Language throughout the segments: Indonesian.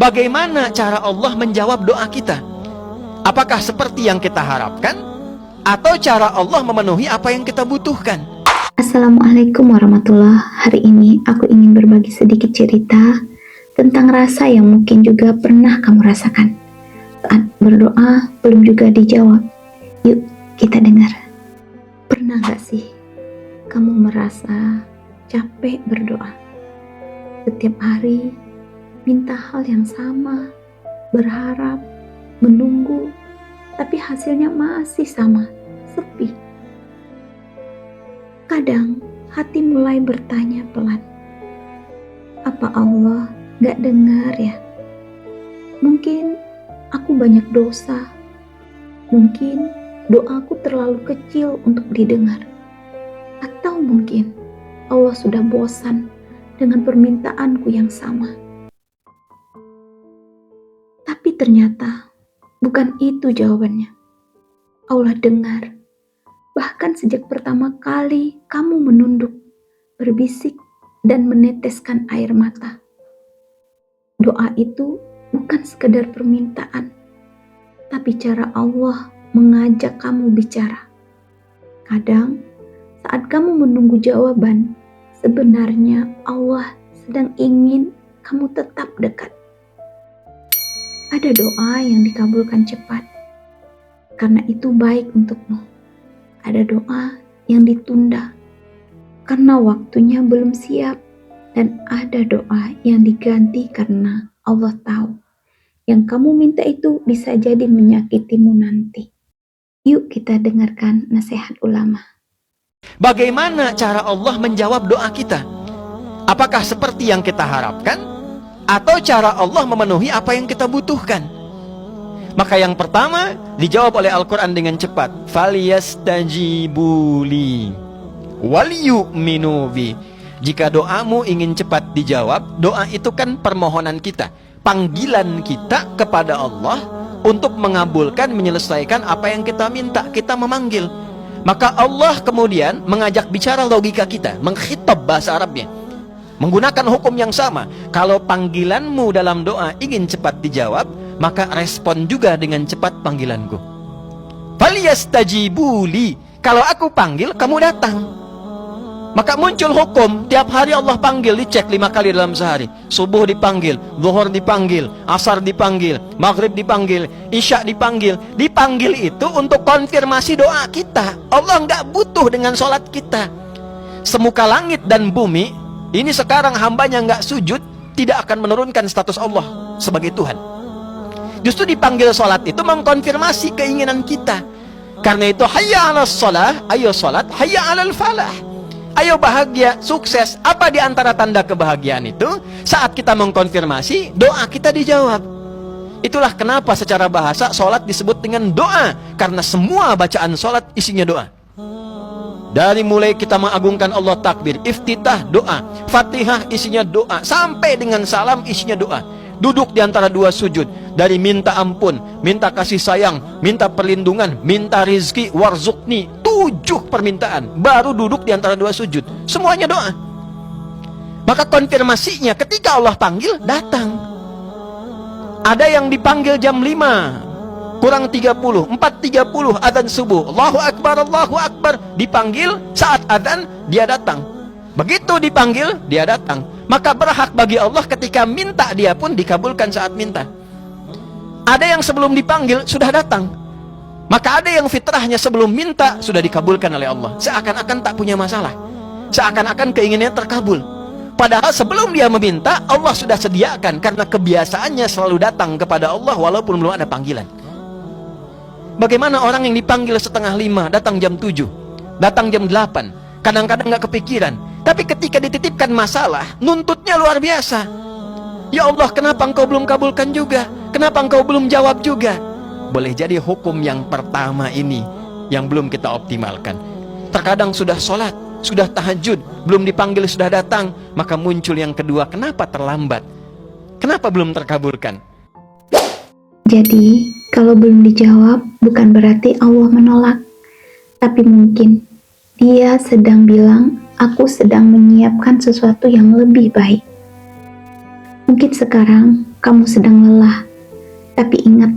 Bagaimana cara Allah menjawab doa kita? Apakah seperti yang kita harapkan? Atau cara Allah memenuhi apa yang kita butuhkan? Assalamualaikum warahmatullahi. Hari ini aku ingin berbagi sedikit cerita tentang rasa yang mungkin juga pernah kamu rasakan saat berdoa belum juga dijawab. Yuk kita dengar. Pernah gak sih kamu merasa capek berdoa? Setiap hari minta hal yang sama, berharap, menunggu, tapi hasilnya masih sama, sepi. Kadang hati mulai bertanya pelan, apa Allah gak dengar ya? Mungkin aku banyak dosa, mungkin doaku terlalu kecil untuk didengar, atau mungkin Allah sudah bosan dengan permintaanku yang sama. Tapi ternyata bukan itu jawabannya. Allah dengar. Bahkan sejak pertama kali kamu menunduk, berbisik, dan meneteskan air mata. Doa itu bukan sekedar permintaan, tapi cara Allah mengajak kamu bicara. Kadang saat kamu menunggu jawaban, sebenarnya Allah sedang ingin kamu tetap dekat. Ada doa yang dikabulkan cepat, karena itu baik untukmu. Ada doa yang ditunda, karena waktunya belum siap. Dan ada doa yang diganti karena Allah tahu yang kamu minta itu bisa jadi menyakitimu nanti. Yuk kita dengarkan nasihat ulama. Bagaimana cara Allah menjawab doa kita? Apakah seperti yang kita harapkan? Atau cara Allah memenuhi apa yang kita butuhkan? Maka yang pertama dijawab oleh Al-Quran dengan cepat. Falyastajibuli waliyu'minu bi. Jika doamu ingin cepat dijawab, doa itu kan permohonan kita, panggilan kita kepada Allah untuk mengabulkan, menyelesaikan apa yang kita minta. Kita memanggil. Maka Allah kemudian mengajak bicara logika kita, mengkhitab bahasa Arabnya, menggunakan hukum yang sama. Kalau panggilanmu dalam doa ingin cepat dijawab, maka respon juga dengan cepat panggilanku. Falyastajibuli. Kalau aku panggil, kamu datang. Maka muncul hukum, tiap hari Allah panggil, dicek 5 kali dalam sehari. Subuh dipanggil, zuhur dipanggil, asar dipanggil, maghrib dipanggil, isya dipanggil. Dipanggil itu untuk konfirmasi doa kita. Allah nggak butuh dengan sholat kita. Semuka langit dan bumi ini sekarang hambanya nggak sujud, tidak akan menurunkan status Allah sebagai Tuhan. Justru dipanggil sholat itu mengkonfirmasi keinginan kita. Karena itu hayya 'alas shalah, ayo sholat, hayya 'alal falah. Ayo bahagia, sukses. Apa di antara tanda kebahagiaan itu? Saat kita mengkonfirmasi, doa kita dijawab. Itulah kenapa secara bahasa sholat disebut dengan doa, karena semua bacaan sholat isinya doa. Dari mulai kita mengagungkan Allah, takbir, iftitah, doa, fatihah isinya doa, sampai dengan salam isinya doa. Duduk di antara dua sujud, dari minta ampun, minta kasih sayang, minta perlindungan, minta rizki, warzukni, 7 permintaan, baru duduk di antara dua sujud. Semuanya doa. Maka konfirmasinya ketika Allah panggil, datang. Ada yang dipanggil jam 5 kurang 30, 4.30 adzan subuh, Allahu Akbar, dipanggil saat adzan, dia datang. Begitu dipanggil, dia datang. Maka berhak bagi Allah ketika minta, dia pun dikabulkan saat minta. Ada yang sebelum dipanggil sudah datang. Maka ada yang fitrahnya sebelum minta sudah dikabulkan oleh Allah, seakan-akan tak punya masalah, seakan-akan keinginannya terkabul. Padahal sebelum dia meminta, Allah sudah sediakan, karena kebiasaannya selalu datang kepada Allah walaupun belum ada panggilan. Bagaimana orang yang dipanggil setengah 5, datang jam 7, datang jam 8, kadang-kadang gak kepikiran, tapi ketika dititipkan masalah, nuntutnya luar biasa. Ya Allah, kenapa engkau belum kabulkan juga? Kenapa engkau belum jawab juga? Boleh jadi hukum yang pertama ini yang belum kita optimalkan. Terkadang sudah sholat, sudah tahajud, belum dipanggil sudah datang, maka muncul yang kedua, kenapa terlambat? Kenapa belum terkabulkan? Jadi, kalau belum dijawab, bukan berarti Allah menolak. Tapi mungkin Dia sedang bilang, aku sedang menyiapkan sesuatu yang lebih baik. Mungkin sekarang kamu sedang lelah. Tapi ingat,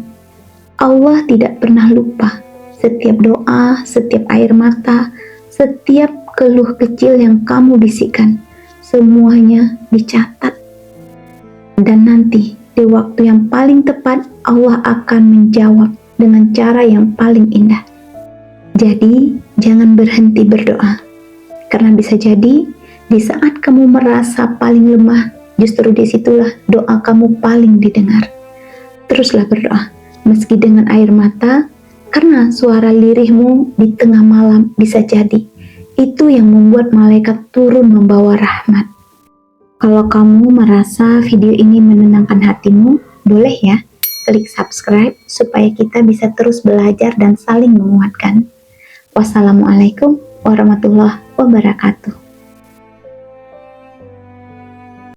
Allah tidak pernah lupa. Setiap doa, setiap air mata, setiap keluh kecil yang kamu bisikkan, semuanya dicatat. Dan nanti, di waktu yang paling tepat, Allah akan menjawab dengan cara yang paling indah. Jadi, jangan berhenti berdoa. Karena bisa jadi, di saat kamu merasa paling lemah, justru disitulah doa kamu paling didengar. Teruslah berdoa, meski dengan air mata, karena suara lirihmu di tengah malam bisa jadi itu yang membuat malaikat turun membawa rahmat. Kalau kamu merasa video ini menenangkan hatimu, boleh ya klik subscribe supaya kita bisa terus belajar dan saling menguatkan. Wassalamualaikum warahmatullahi wabarakatuh.